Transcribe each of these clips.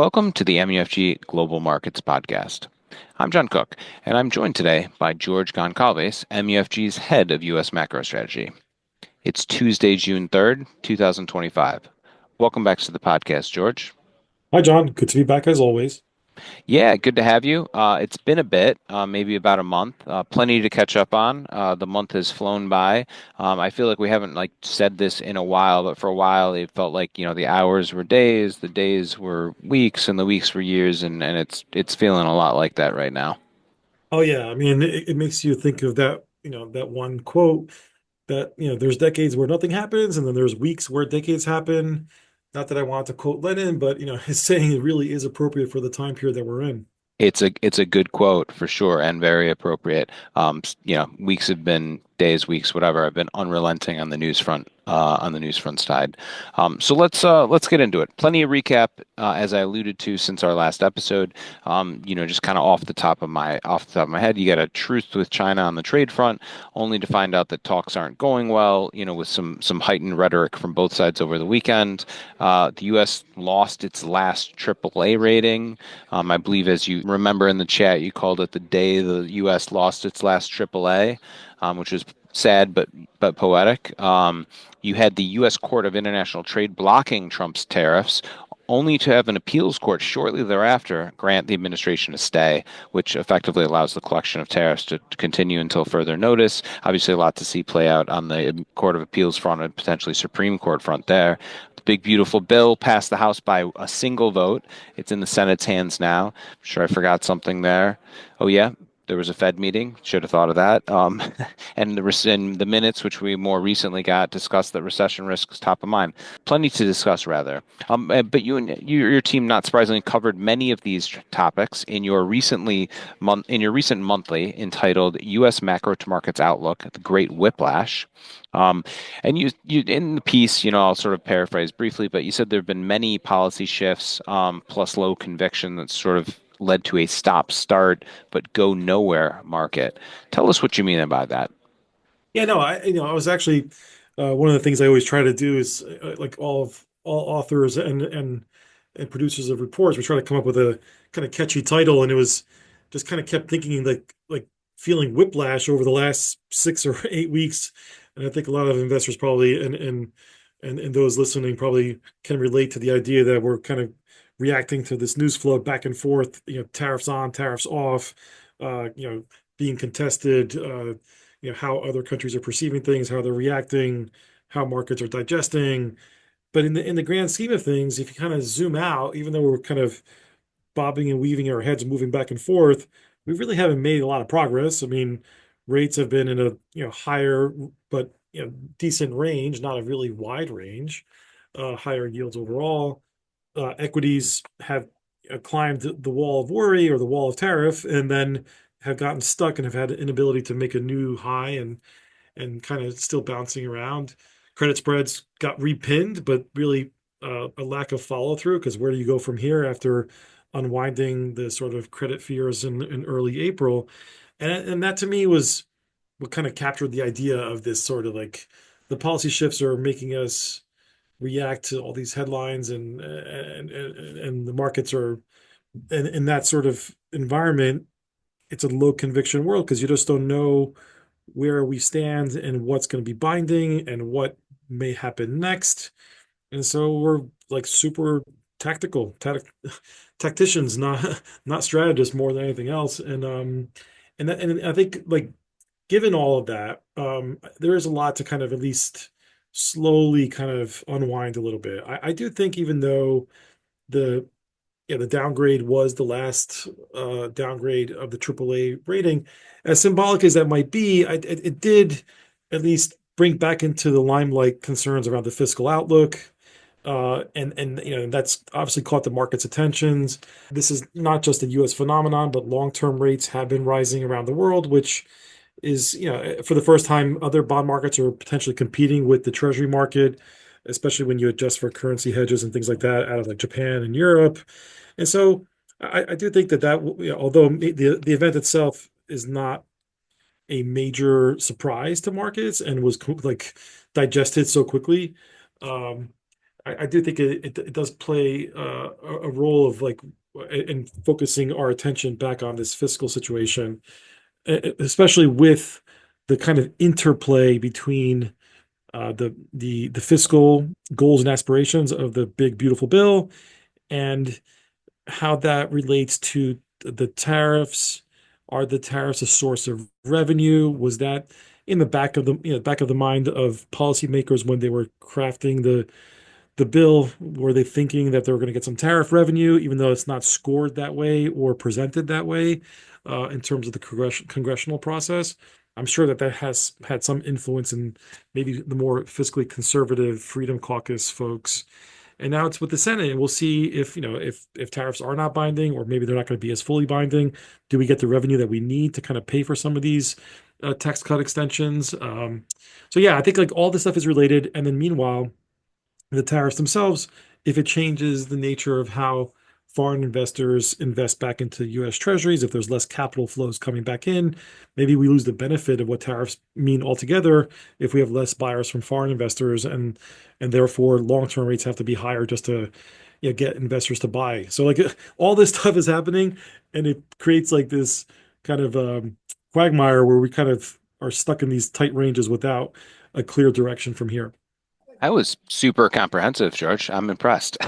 Welcome to the MUFG Global Markets Podcast. I'm John Cook, and I'm joined today by George Goncalves, MUFG's head of U.S. macro strategy. It's Tuesday, June 3rd, 2025. Welcome back to the podcast, George. Hi, John. Good to be back as always. Yeah, good to have you. It's been a bit, maybe about a month. Plenty to catch up on. The month has flown by. I feel like we haven't said this in a while, but for a while it felt like the hours were days, the days were weeks, and the weeks were years, and it's feeling a lot like that right now. Oh yeah, I mean, it makes you think of that, that one quote that, there's decades where nothing happens, and then there's weeks where decades happen. Not that I want to quote Lenin, but his saying it really is appropriate for the time period that we're in. It's a good quote for sure and very appropriate. Weeks have been days, weeks, whatever. I've been unrelenting on the news front side. So let's get into it. Plenty of recap, as I alluded to since our last episode. Just kind of off the top of my head, you got a truce with China on the trade front, only to find out that talks aren't going well. With some heightened rhetoric from both sides over the weekend. The U.S. lost its last AAA rating. I believe, as you remember in the chat, you called it the day the U.S. lost its last AAA, which was sad but poetic. You had the U.S. Court of International Trade blocking Trump's tariffs, only to have an appeals court shortly thereafter grant the administration a stay, which effectively allows the collection of tariffs to continue until further notice. Obviously, a lot to see play out on the Court of Appeals front and potentially Supreme Court front there. The big, beautiful bill passed the House by a single vote. It's in the Senate's hands now. I'm sure I forgot something there. Oh, yeah. There was a Fed meeting. Should have thought of that. And the minutes, which we more recently got, discussed that recession risk is top of mind. Plenty to discuss, rather. But your team, not surprisingly, covered many of these topics in your recent monthly entitled "U.S. Macro to Markets Outlook: The Great Whiplash." Um, and you in the piece, I'll sort of paraphrase briefly, but you said there have been many policy shifts, plus low conviction that sort of led to a stop-start but go nowhere market. Tell us what you mean by that. Yeah, no, I was actually one of the things I always try to do is like all authors and producers of reports, we try to come up with a kind of catchy title, and it was just kind of kept thinking like feeling whiplash over the last 6 or 8 weeks, and I think a lot of investors probably and those listening probably can relate to the idea that we're kind of reacting to this news flow back and forth, tariffs on, tariffs off, being contested. How other countries are perceiving things, how they're reacting, how markets are digesting. But in the grand scheme of things, if you kind of zoom out, even though we're kind of bobbing and weaving our heads, moving back and forth, we really haven't made a lot of progress. I mean, rates have been in a higher but decent range, not a really wide range. Higher yields overall. Equities have climbed the wall of worry or the wall of tariff, and then have gotten stuck and have had an inability to make a new high and kind of still bouncing around. Credit spreads got repinned, but really a lack of follow through, because where do you go from here after unwinding the sort of credit fears in early April? And that to me was what kind of captured the idea of this sort of like the policy shifts are making us react to all these headlines, and the markets are in that sort of environment. It's a low conviction world because you just don't know where we stand and what's going to be binding and what may happen next. And so we're like super tacticians, not strategists more than anything else. And I think like given all of that, there is a lot to kind of at least slowly kind of unwind a little bit. I do think even though the the downgrade was the last downgrade of the AAA rating. As symbolic as that might be, it did at least bring back into the limelight concerns around the fiscal outlook. And that's obviously caught the market's attentions. This is not just a U.S. phenomenon, but long-term rates have been rising around the world, which is, for the first time, other bond markets are potentially competing with the treasury market, especially when you adjust for currency hedges and things like that out of like Japan and Europe. And so I do think although the event itself is not a major surprise to markets and was like digested so quickly, um, I do think it does play a role of like in focusing our attention back on this fiscal situation, especially with the kind of interplay between the fiscal goals and aspirations of the big beautiful bill and how that relates to the tariffs. Are the tariffs a source of revenue? Was that in the back of back of the mind of policymakers when they were crafting the bill? Were they thinking that they were going to get some tariff revenue, even though it's not scored that way or presented that way in terms of the congressional process? I'm sure that that has had some influence in maybe the more fiscally conservative Freedom Caucus folks. And now it's with the Senate, and we'll see if if tariffs are not binding, or maybe they're not going to be as fully binding. Do we get the revenue that we need to kind of pay for some of these tax cut extensions? So yeah, I think like all this stuff is related. And then meanwhile, the tariffs themselves, if it changes the nature of how foreign investors invest back into US treasuries, if there's less capital flows coming back in, maybe we lose the benefit of what tariffs mean altogether if we have less buyers from foreign investors and therefore long-term rates have to be higher just to get investors to buy. So like all this stuff is happening and it creates like this kind of quagmire where we kind of are stuck in these tight ranges without a clear direction from here. That was super comprehensive, George. I'm impressed.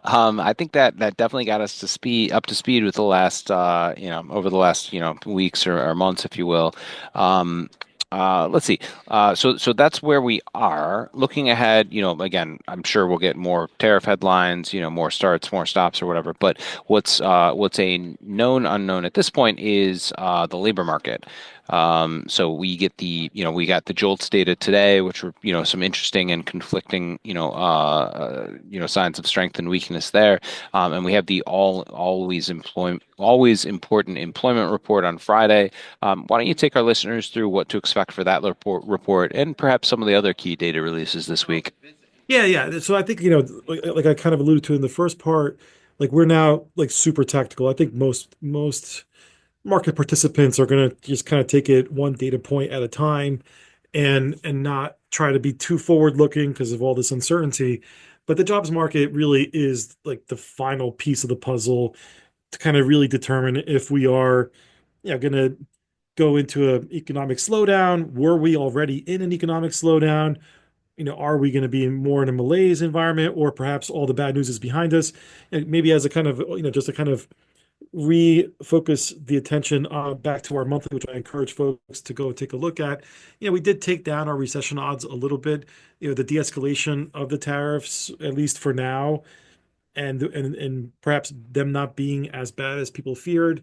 I think that that definitely got us to speed up to speed with the last, over the last, weeks or months, if you will. Um, let's see. So that's where we are. Looking ahead, again, I'm sure we'll get more tariff headlines, more starts, more stops, or whatever. But what's a known unknown at this point is the labor market. So we got the JOLTS data today, which were, some interesting and conflicting, signs of strength and weakness there. And we have the always important employment report on Friday. Why don't you take our listeners through what to expect for that report and perhaps some of the other key data releases this week? Yeah, yeah. So I think, like I kind of alluded to in the first part, like we're now like super tactical. I think most market participants are going to just kind of take it one data point at a time and not try to be too forward looking because of all this uncertainty. But the jobs market really is like the final piece of the puzzle to kind of really determine if we are, going to go into an economic slowdown. Were we already in an economic slowdown? Are we going to be more in a malaise environment, or perhaps all the bad news is behind us? And maybe as a kind of, just to kind of refocus the attention back to our monthly, which I encourage folks to go take a look at. We did take down our recession odds a little bit. The de-escalation of the tariffs, at least for now, and perhaps them not being as bad as people feared,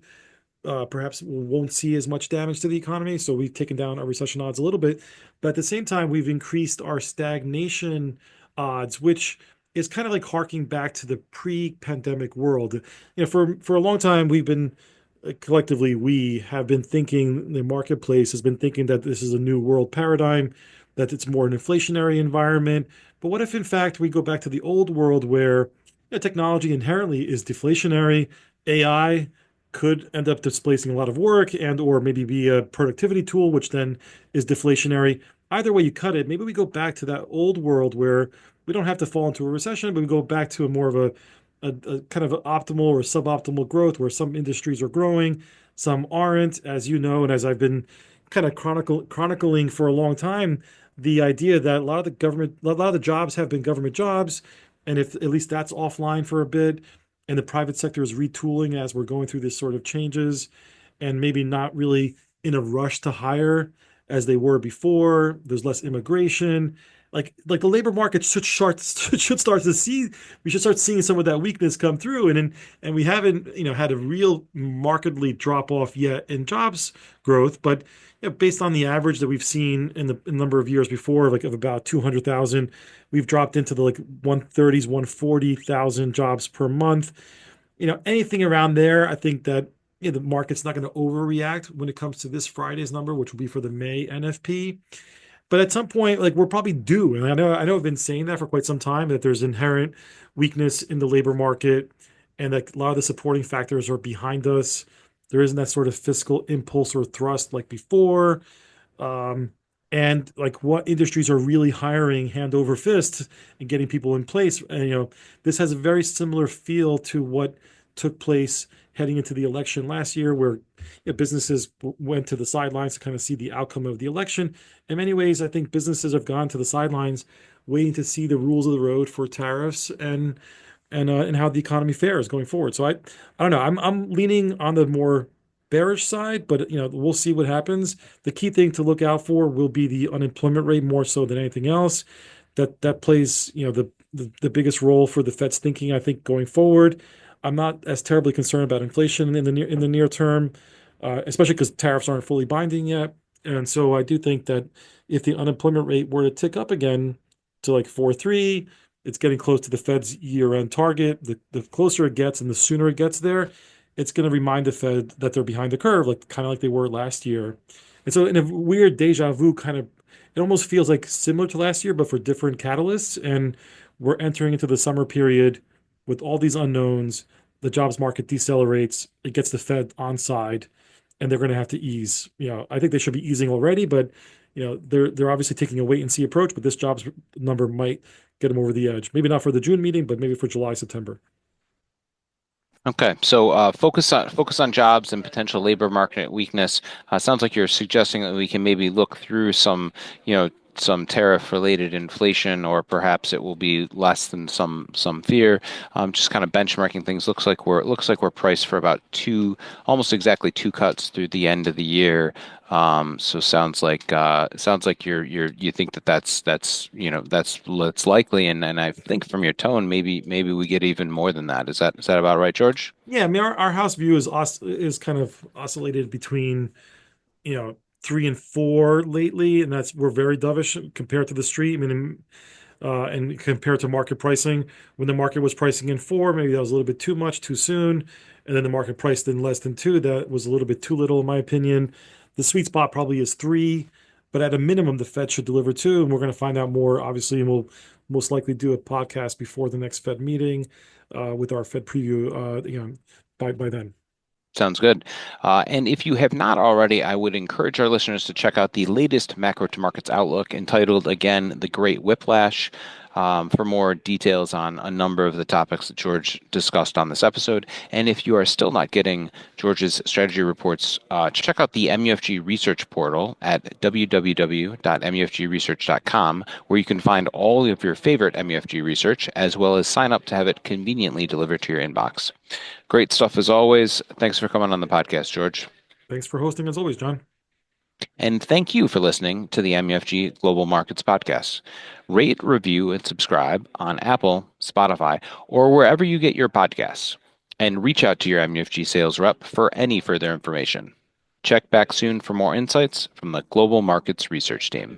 perhaps we won't see as much damage to the economy. So we've taken down our recession odds a little bit. But at the same time, we've increased our stagnation odds, which is kind of like harking back to the pre-pandemic world. For a long time, we've been collectively, we have been thinking, the marketplace has been thinking that this is a new world paradigm, that it's more an inflationary environment. But what if, in fact, we go back to the old world where technology inherently is deflationary? AI could end up displacing a lot of work and or maybe be a productivity tool, which then is deflationary. Either way you cut it, maybe we go back to that old world where we don't have to fall into a recession, but we go back to a more of a kind of optimal or suboptimal growth where some industries are growing, some aren't, as you know, and as I've been kind of chronicling for a long time, the idea that a lot of the jobs have been government jobs, and if at least that's offline for a bit, and the private sector is retooling as we're going through this sort of changes, and maybe not really in a rush to hire as they were before. There's less immigration. Like the labor market should start to see we should start seeing some of that weakness come through, and we haven't had a real markedly drop off yet in jobs growth, but based on the average that we've seen in the number of years before, like of about 200,000, we've dropped into the like 130s, 140,000 jobs per month. Anything around there, I think that the market's not going to overreact when it comes to this Friday's number, which will be for the May NFP. But at some point, like we're probably due, and I know I've been saying that for quite some time, that there's inherent weakness in the labor market, and that a lot of the supporting factors are behind us. There isn't that sort of fiscal impulse or thrust like before. Um, and like what industries are really hiring hand over fist and getting people in place. And this has a very similar feel to what took place heading into the election last year, where businesses went to the sidelines to kind of see the outcome of the election. In many ways, I think businesses have gone to the sidelines waiting to see the rules of the road for tariffs and how the economy fares going forward. So I don't know. I'm leaning on the more bearish side, but we'll see what happens. The key thing to look out for will be the unemployment rate more so than anything else. That plays the biggest role for the Fed's thinking, I think, going forward. I'm not as terribly concerned about inflation in the near term, especially because tariffs aren't fully binding yet. And so I do think that if the unemployment rate were to tick up again to like 4.3, it's getting close to the Fed's year-end target. The closer it gets and the sooner it gets there, it's going to remind the Fed that they're behind the curve, like kind of like they were last year. And so in a weird deja vu kind of, it almost feels like similar to last year, but for different catalysts. And we're entering into the summer period with all these unknowns. The jobs market decelerates. It gets the Fed on side, and they're going to have to ease. I think they should be easing already, but they're obviously taking a wait and see approach. But this jobs number might get them over the edge. Maybe not for the June meeting, but maybe for July, September. Okay, so focus on jobs and potential labor market weakness. Sounds like you're suggesting that we can maybe look through some tariff-related inflation, or perhaps it will be less than some fear. Just kind of benchmarking things. Looks like we're priced for about almost exactly two cuts through the end of the year. So sounds like you think that that's likely, and I think from your tone, maybe we get even more than that. Is that about right, George? Yeah, I mean, our house view is kind of oscillated between 3 and 4 lately, and that's we're very dovish compared to the street. I mean, and compared to market pricing, when the market was pricing in 4, maybe that was a little bit too much too soon, and then the market priced in less than 2. That was a little bit too little, in my opinion. The sweet spot probably is 3, but at a minimum, the Fed should deliver 2, and we're going to find out more, obviously, and we'll most likely do a podcast before the next Fed meeting with our Fed preview, by then. Sounds good. And if you have not already, I would encourage our listeners to check out the latest Macro to Markets Outlook entitled, again, The Great Whiplash, for more details on a number of the topics that George discussed on this episode. And if you are still not getting George's strategy reports, check out the MUFG research portal at www.mufgresearch.com, where you can find all of your favorite MUFG research, as well as sign up to have it conveniently delivered to your inbox. Great stuff as always. Thanks for coming on the podcast, George. Thanks for hosting as always, John. And thank you for listening to the MUFG Global Markets Podcast. Rate, review, and subscribe on Apple, Spotify, or wherever you get your podcasts. And reach out to your MUFG sales rep for any further information. Check back soon for more insights from the Global Markets Research Team.